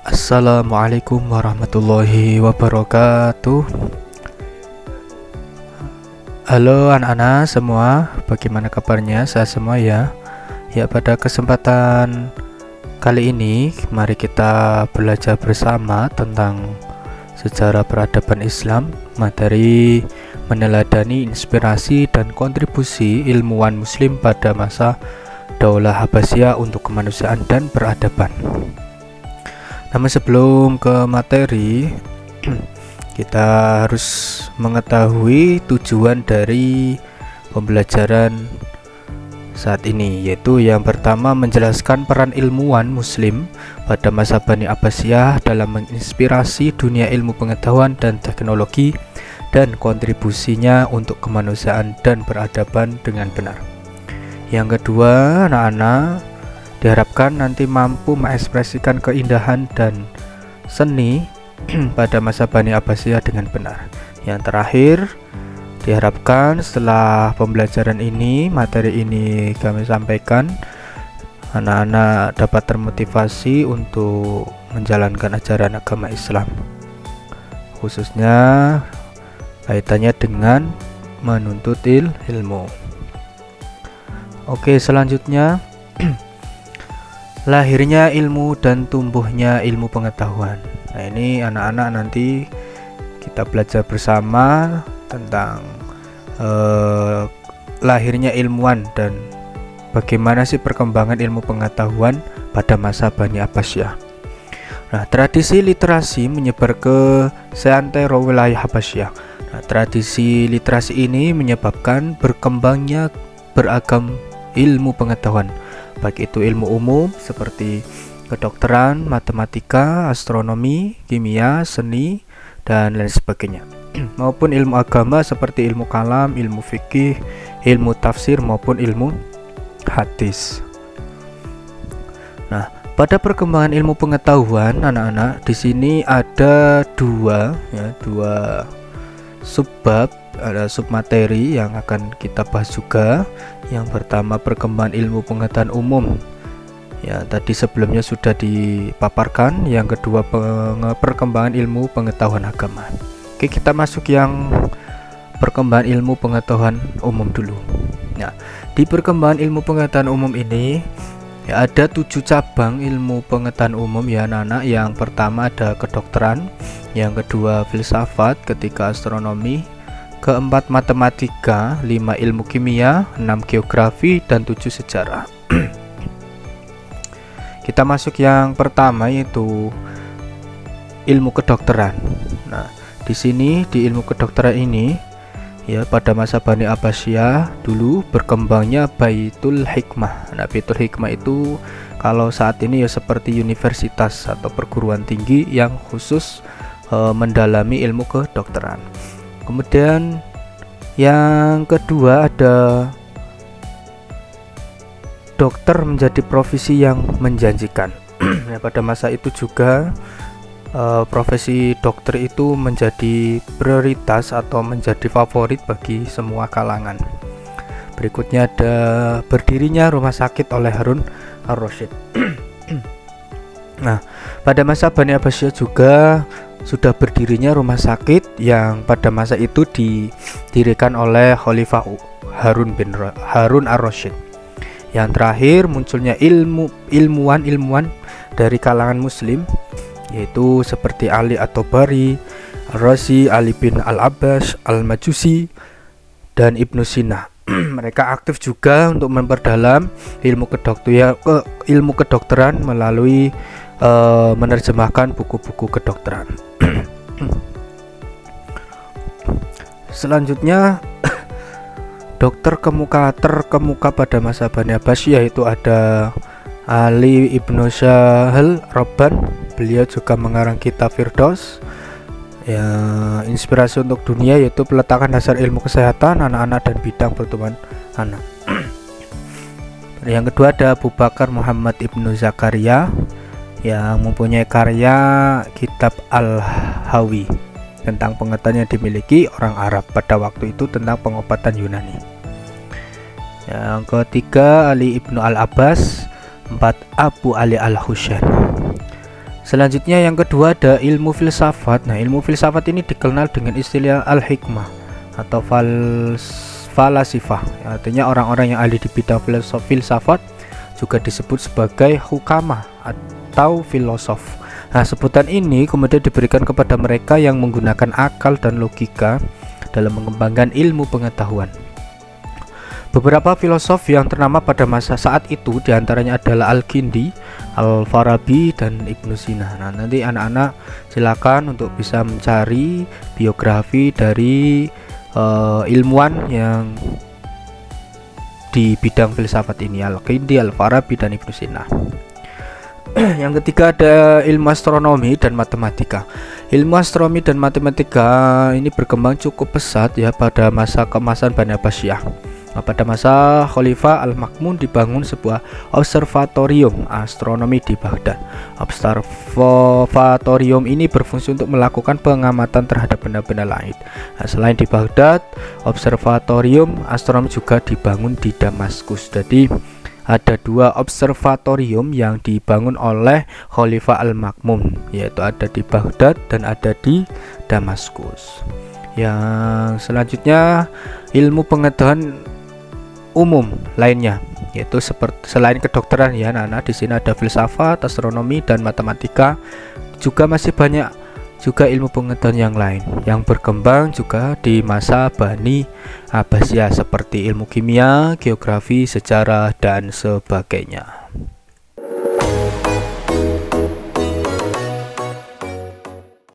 Assalamualaikum warahmatullahi wabarakatuh. Halo anak-anak semua, bagaimana kabarnya? Saya semua ya. Ya, pada kesempatan kali ini mari kita belajar bersama tentang sejarah peradaban Islam, materi meneladani inspirasi dan kontribusi ilmuwan muslim pada masa Daulah Abbasiyah untuk kemanusiaan dan peradaban. Namun sebelum ke materi, kita harus mengetahui tujuan dari pembelajaran saat ini, yaitu yang pertama menjelaskan peran ilmuwan muslim pada masa Bani Abbasiyah dalam menginspirasi dunia ilmu pengetahuan dan teknologi dan kontribusinya untuk kemanusiaan dan peradaban dengan benar. Yang kedua, anak-anak diharapkan nanti mampu mengekspresikan keindahan dan seni pada masa Bani Abbasiyah dengan benar. Yang terakhir, diharapkan setelah pembelajaran ini, materi ini kami sampaikan, anak-anak dapat termotivasi untuk menjalankan ajaran agama Islam, khususnya kaitannya dengan menuntut ilmu. Oke, selanjutnya lahirnya ilmu dan tumbuhnya ilmu pengetahuan. Nah, ini anak-anak nanti kita belajar bersama tentang lahirnya ilmuwan dan bagaimana sih perkembangan ilmu pengetahuan pada masa Bani Abbasiyah. Nah, tradisi literasi menyebar ke seantero wilayah Abbasiyah. Nah, tradisi literasi ini menyebabkan berkembangnya beragam ilmu pengetahuan, baik itu ilmu umum seperti kedokteran, matematika, astronomi, kimia, seni, dan lain sebagainya, maupun ilmu agama seperti ilmu kalam, ilmu fikih, ilmu tafsir, maupun ilmu hadis. Nah, pada perkembangan ilmu pengetahuan, anak-anak, di sini ada dua subbab, ada submateri yang akan kita bahas juga. Yang pertama, perkembangan ilmu pengetahuan umum. Ya, tadi sebelumnya sudah dipaparkan. Yang kedua, perkembangan ilmu pengetahuan agama. Oke, kita masuk yang perkembangan ilmu pengetahuan umum dulu. Nah, di perkembangan ilmu pengetahuan umum ini ya, ada 7 cabang ilmu pengetahuan umum ya anak-anak. Yang pertama ada kedokteran, yang kedua filsafat, ketiga astronomi, keempat matematika, 5 ilmu kimia, 6 geografi, dan 7 sejarah. Kita masuk yang pertama, yaitu ilmu kedokteran. Nah, di sini di ilmu kedokteran ini ya, pada masa Bani Abbasiyah dulu berkembangnya Baitul Hikmah. Nah, Baitul Hikmah itu kalau saat ini ya seperti universitas atau perguruan tinggi yang khusus mendalami ilmu kedokteran. Kemudian yang kedua ada dokter menjadi profesi yang menjanjikan. Nah, pada masa itu juga profesi dokter itu menjadi prioritas atau menjadi favorit bagi semua kalangan. Berikutnya ada berdirinya rumah sakit oleh Harun ar-Rasyid. Nah, pada masa Bani Abbasiyah juga sudah berdirinya rumah sakit yang pada masa itu didirikan oleh Khalifah Harun ar-Rasyid. Yang terakhir, munculnya ilmuwan dari kalangan muslim, yaitu seperti Ali at-Tabari, Ar-Razi, Ali bin Al-Abbas, Al-Majusi, dan Ibnu Sina. Mereka aktif juga untuk memperdalam ilmu kedokteran melalui menerjemahkan buku-buku kedokteran. Selanjutnya, dokter terkemuka pada masa Bani Abbasiyah yaitu ada Ali ibnu Sahal Rabban. Beliau juga mengarang kitab Firdaus ya, inspirasi untuk dunia, yaitu peletakan dasar ilmu kesehatan anak-anak dan bidang pertumbuhan anak. Yang kedua ada Abu Bakar Muhammad ibnu Zakaria yang mempunyai karya kitab Al-Hawi. tentang pengetahuan yang dimiliki orang Arab pada waktu itu tentang pengobatan Yunani. Yang ketiga, Ali ibnu Al-Abbas. 4, Abu Ali Al-Husain. Selanjutnya yang kedua ada ilmu filsafat. Nah, ilmu filsafat ini dikenal dengan istilah al-hikmah atau falasifah. Artinya orang-orang yang ahli di bidang filsafat juga disebut sebagai hukama atau filosof. Nah, sebutan ini kemudian diberikan kepada mereka yang menggunakan akal dan logika dalam mengembangkan ilmu pengetahuan. Beberapa filosof yang ternama pada masa saat itu diantaranya adalah Al-Kindi, Al-Farabi, dan Ibnu Sina. Nah, nanti anak-anak silakan untuk bisa mencari biografi dari ilmuwan yang di bidang filsafat ini, Al-Kindi, Al-Farabi, dan Ibnu Sina. Yang ketiga ada ilmu astronomi dan matematika. Ilmu astronomi dan matematika ini berkembang cukup pesat ya pada masa keemasan Bani Abbasiyah. Nah, pada masa Khalifah Al-Ma'mun dibangun sebuah observatorium astronomi di Baghdad. Observatorium ini berfungsi untuk melakukan pengamatan terhadap benda-benda langit. Nah, selain di Baghdad, observatorium astronomi juga dibangun di Damaskus. Jadi ada 2 observatorium yang dibangun oleh Khalifah Al-Ma'mun, yaitu ada di Baghdad dan ada di Damaskus. Yang selanjutnya ilmu pengetahuan umum lainnya, yaitu seperti selain kedokteran ya anak-anak, di sini ada filsafat, astronomi, dan matematika. Juga masih banyak juga ilmu pengetahuan yang lain yang berkembang juga di masa Bani Abbasiyah seperti ilmu kimia, geografi, sejarah, dan sebagainya.